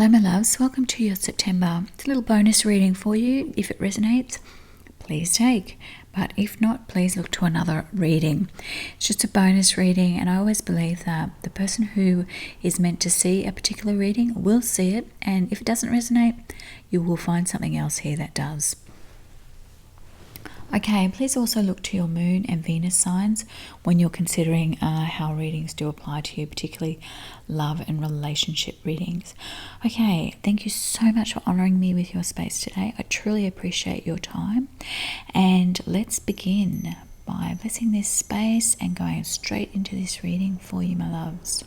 Hello my loves, welcome to your September. It's a little bonus reading for you. If it resonates, please take. But if not, please look to another reading. It's just a bonus reading, and I always believe that the person who is meant to see a particular reading will see it, and if it doesn't resonate, you will find something else here that does. Okay, please also look to your moon and Venus signs when you're considering how readings do apply to you, particularly love and relationship readings. Okay, thank you so much for honouring me with your space today. I truly appreciate your time. And let's begin by blessing this space and going straight into this reading for you, my loves.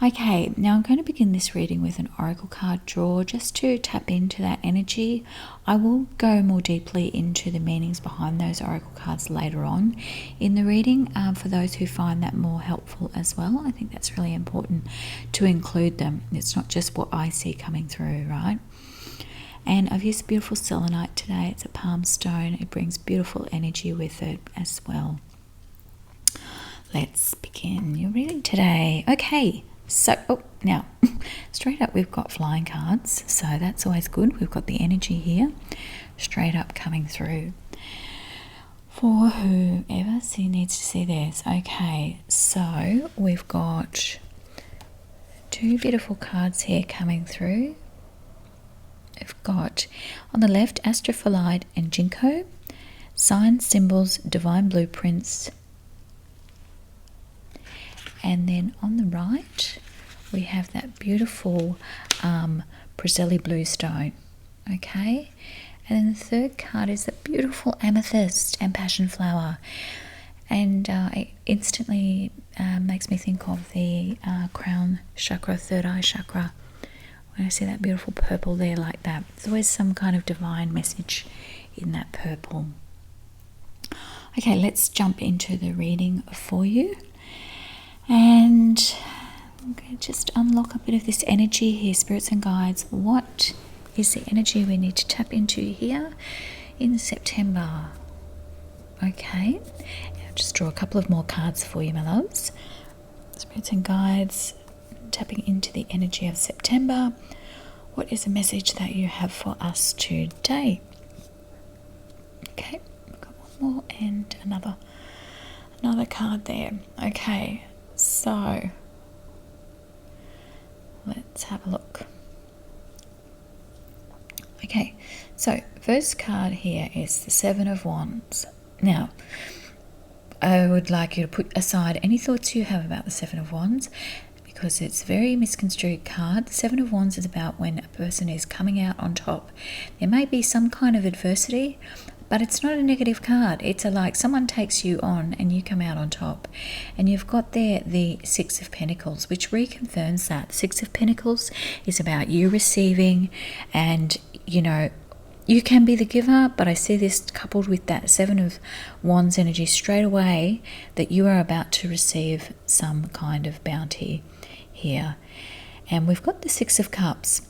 Okay, now I'm going to begin this reading with an oracle card draw just to tap into that energy. I will go more deeply into the meanings behind those oracle cards later on in the reading for those who find that more helpful as well. I think that's really important to include them. It's not just what I see coming through, right? And I've used beautiful selenite today. It's a palm stone. It brings beautiful energy with it as well. Let's begin your reading today. Okay. So, now, straight up we've got flying cards, so that's always good. We've got the energy here, straight up coming through for whoever needs to see this. Okay, so we've got two beautiful cards here coming through. We've got, on the left, Astrophyllite and Ginkgo, signs, symbols, divine blueprints. And then on the right, we have that beautiful Brazili blue stone, okay? And then the third card is that beautiful amethyst and passion flower. And it instantly makes me think of the crown chakra, third eye chakra. When I see that beautiful purple there like that, there's always some kind of divine message in that purple. Okay, let's jump into the reading for you. And I'm going to just unlock a bit of this energy here, spirits and guides. What is the energy we need to tap into here in September? Okay, I'll just draw a couple of more cards for you, my loves. Spirits and guides, tapping into the energy of September. What is the message that you have for us today? Okay, we've got one more and another card there. Okay. So, let's have a look. Okay, so first card here is the Seven of Wands. Now, I would like you to put aside any thoughts you have about the Seven of Wands because it's a very misconstrued card. The Seven of Wands is about when a person is coming out on top. There may be some kind of adversity, but it's not a negative card. It's like someone takes you on and you come out on top. And you've got there the Six of Pentacles, which reconfirms that. The Six of Pentacles is about you receiving and, you know, you can be the giver, but I see this coupled with that Seven of Wands energy straight away that you are about to receive some kind of bounty here. And we've got the Six of Cups.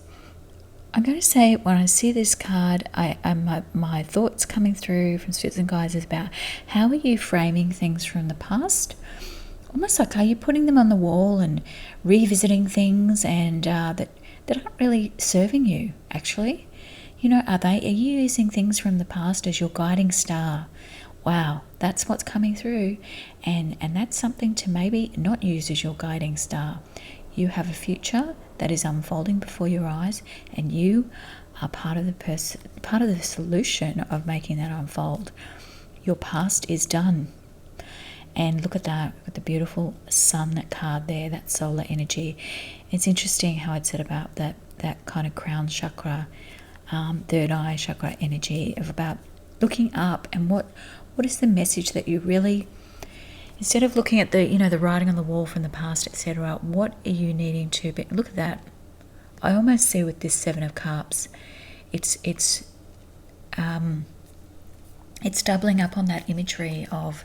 I'm going to say when I see this card, my thoughts coming through from spirits and guides is about how are you framing things from the past? Almost like are you putting them on the wall and revisiting things and that aren't really serving you actually? You know, are you using things from the past as your guiding star? Wow, that's what's coming through, and that's something to maybe not use as your guiding star. You have a future that is unfolding before your eyes, and you are part of the solution of making that unfold. Your past is done. And look at that, with the beautiful sun card there, that solar energy. It's interesting how it's said about that kind of crown chakra, third eye chakra energy of about looking up and what is the message that you really, instead of looking at the writing on the wall from the past, etc., what are you needing to be? Look at that. I almost see with this Seven of Cups, it's doubling up on that imagery of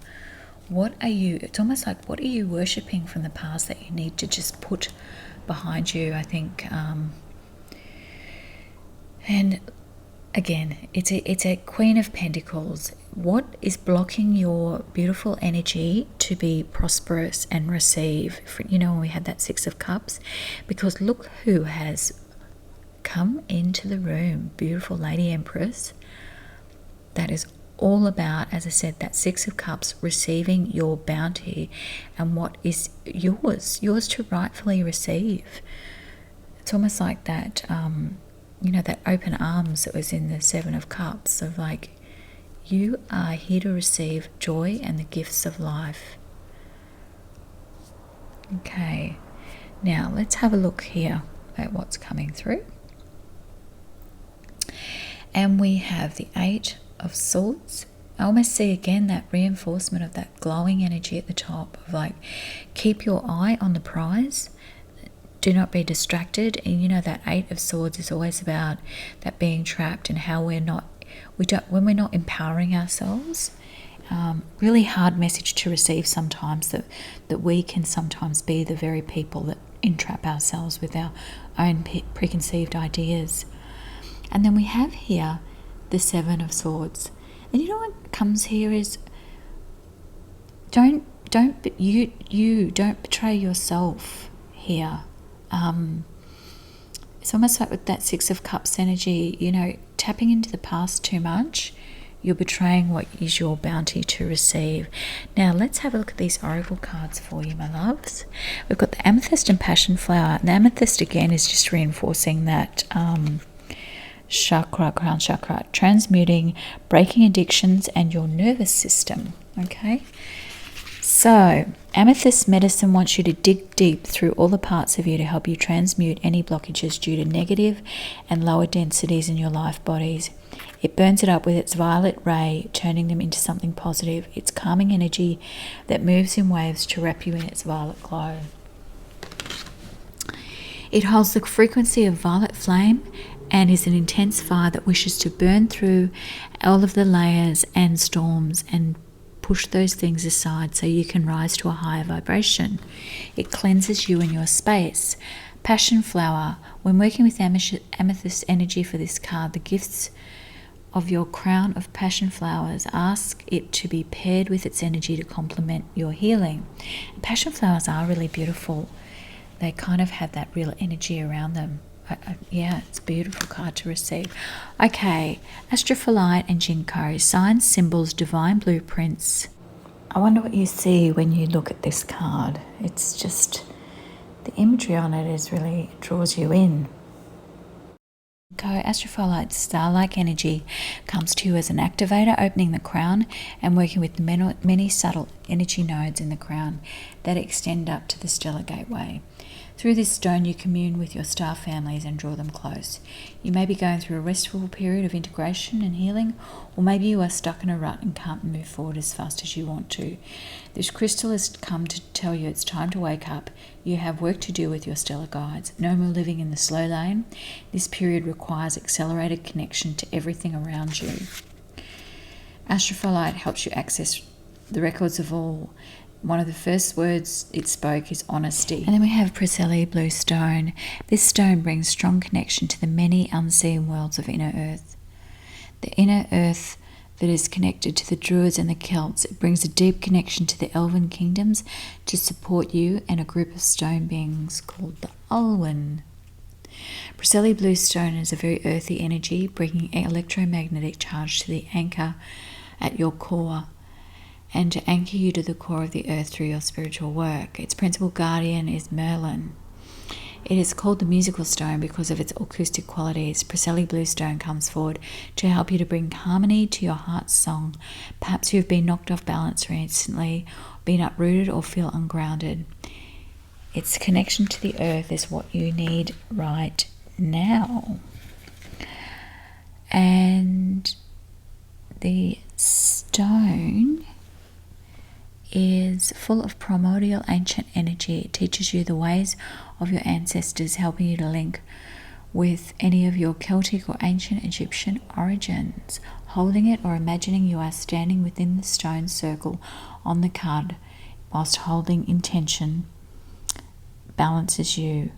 what are you? It's almost like what are you worshipping from the past that you need to just put behind you? I think, and again, it's a Queen of Pentacles. What is blocking your beautiful energy to be prosperous and receive? You know, when we had that Six of Cups, because look who has come into the room, beautiful Lady Empress. That is all about, as I said, that Six of Cups, receiving your bounty and what is yours to rightfully receive. It's almost like that, you know, that open arms that was in the Seven of Cups, of like, you are here to receive joy and the gifts of life. Okay, now let's have a look here at what's coming through. And we have the Eight of Swords. I almost see again that reinforcement of that glowing energy at the top of like, keep your eye on the prize. Do not be distracted. And you know, that Eight of Swords is always about that being trapped and how when we're not empowering ourselves. Really hard message to receive sometimes, that we can sometimes be the very people that entrap ourselves with our own preconceived ideas. And then we have here the Seven of Swords. And you know what comes here is, don't betray yourself here. It's almost like with that Six of Cups energy, you know, tapping into the past too much, you're betraying what is your bounty to receive. Now let's have a look at these oracle cards for you, my loves. We've got the Amethyst and Passion Flower. And the Amethyst again is just reinforcing that chakra, crown chakra, transmuting, breaking addictions and your nervous system. Okay, so Amethyst medicine wants you to dig deep through all the parts of you to help you transmute any blockages due to negative and lower densities in your life bodies. It burns it up with its violet ray, turning them into something positive. It's calming energy that moves in waves to wrap you in its violet glow. It holds the frequency of violet flame and is an intense fire that wishes to burn through all of the layers and storms and push those things aside so you can rise to a higher vibration. It cleanses you in your space. Passion Flower. When working with amethyst energy for this card, the gifts of your crown of passion flowers, ask it to be paired with its energy to complement your healing. And passion flowers are really beautiful. They kind of have that real energy around them. Yeah, it's a beautiful card to receive. Okay, Astrophyllite and Ginkgo, signs, symbols, divine blueprints. I wonder what you see when you look at this card. It's just, the imagery on it is really, draws you in. Astrophyllite star-like energy comes to you as an activator, opening the crown and working with many subtle energy nodes in the crown that extend up to the stellar gateway. Through this stone, you commune with your star families and draw them close. You may be going through a restful period of integration and healing, or maybe you are stuck in a rut and can't move forward as fast as you want to. This crystal has come to tell you it's time to wake up. You have work to do with your stellar guides. No more living in the slow lane. This period requires accelerated connection to everything around you. Astrophyllite helps you access the records of all. One of the first words it spoke is honesty. And then we have Priscilla Blue Stone. This stone brings strong connection to the many unseen worlds of inner earth. The inner earth that is connected to the Druids and the Celts. It brings a deep connection to the Elven kingdoms to support you and a group of stone beings called the Ulwen. Priscilla Blue Stone is a very earthy energy, bringing electromagnetic charge to the anchor at your core, and to anchor you to the core of the earth through your spiritual work. Its principal guardian is Merlin. It is called the musical stone because of its acoustic qualities. Priscilla Blue Stone comes forward to help you to bring harmony to your heart's song. Perhaps you have been knocked off balance recently, been uprooted or feel ungrounded. Its connection to the earth is what you need right now. And the stone is full of primordial ancient energy. It teaches you the ways of your ancestors, helping you to link with any of your Celtic or ancient Egyptian origins. Holding it or imagining you are standing within the stone circle on the card whilst holding intention balances you.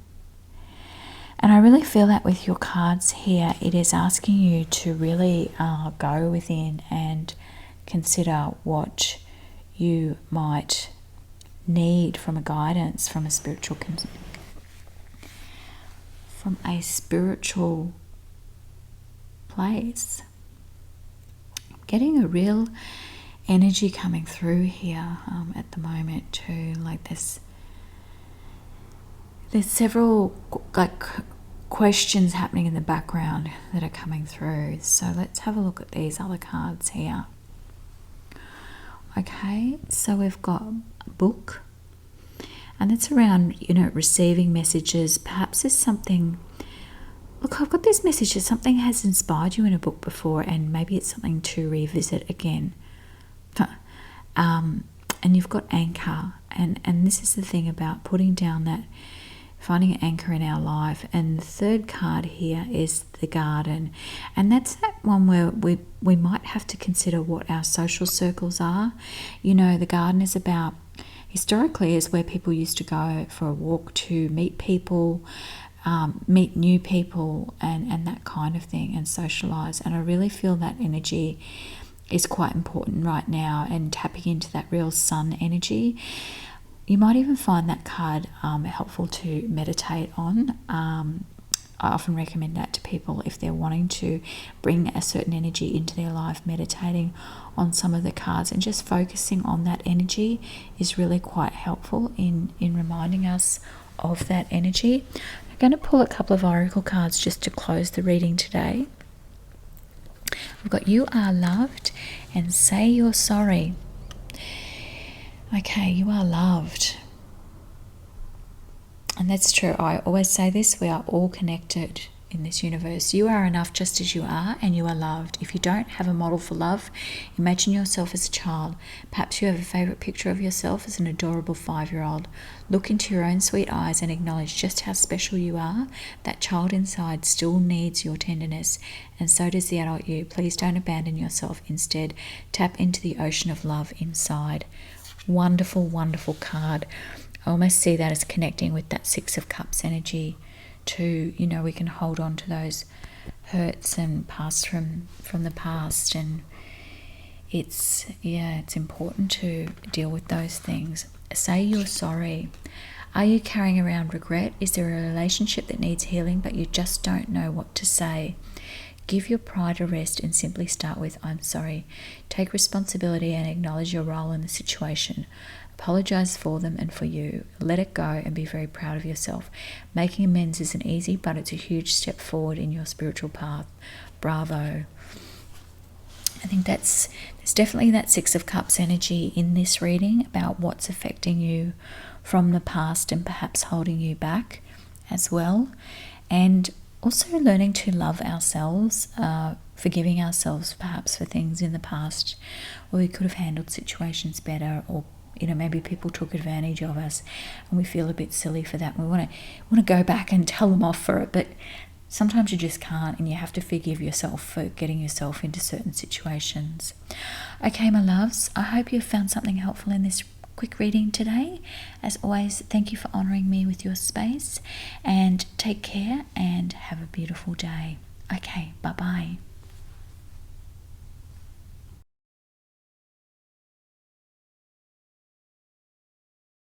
And I really feel that with your cards here, it is asking you to really go within and consider what you might need from a guidance, from a spiritual place. Getting a real energy coming through here at the moment too. Like there's several like questions happening in the background that are coming through. So let's have a look at these other cards here. Okay, so we've got a book, and it's around, you know, receiving messages. Perhaps there's something. Look, I've got this message that something has inspired you in a book before, and maybe it's something to revisit again. And you've got anchor, and this is the thing about putting down that, finding an anchor in our life. And the third card here is the garden, and that's that one where we might have to consider what our social circles are. You know, the garden is about, historically, is where people used to go for a walk to meet people, meet new people, and that kind of thing, and socialize. And I really feel that energy is quite important right now, and tapping into that real sun energy. You might even find that card helpful to meditate on. I often recommend that to people if they're wanting to bring a certain energy into their life. Meditating on some of the cards and just focusing on that energy is really quite helpful in reminding us of that energy. I'm going to pull a couple of oracle cards just to close the reading today. We've got You Are Loved and Say You're Sorry. Okay, you are loved. And that's true. I always say this, we are all connected in this universe. You are enough just as you are, and you are loved. If you don't have a model for love, imagine yourself as a child. Perhaps you have a favourite picture of yourself as an adorable 5-year-old. Look into your own sweet eyes and acknowledge just how special you are. That child inside still needs your tenderness, and so does the adult you. Please don't abandon yourself. Instead, tap into the ocean of love inside. Wonderful, wonderful card. I almost see that as connecting with that Six of Cups energy too. You know, we can hold on to those hurts and past from the past, and it's important to deal with those things. Say you're sorry. Are you carrying around regret? Is there a relationship that needs healing but you just don't know what to say? Give your pride a rest and simply start with I'm sorry. Take responsibility and acknowledge your role in the situation. Apologize for them and for you. Let it go and be very proud of yourself. Making amends isn't easy, but it's a huge step forward in your spiritual path. Bravo. I think there's definitely that Six of Cups energy in this reading about what's affecting you from the past and perhaps holding you back as well. And also learning to love ourselves, forgiving ourselves perhaps for things in the past where we could have handled situations better, or maybe people took advantage of us and we feel a bit silly for that. We want to go back and tell them off for it, but sometimes you just can't, and you have to forgive yourself for getting yourself into certain situations. Okay, my loves, I hope you found something helpful in this quick reading today. As always, thank you for honouring me with your space, and take care and have a beautiful day. Okay, bye-bye.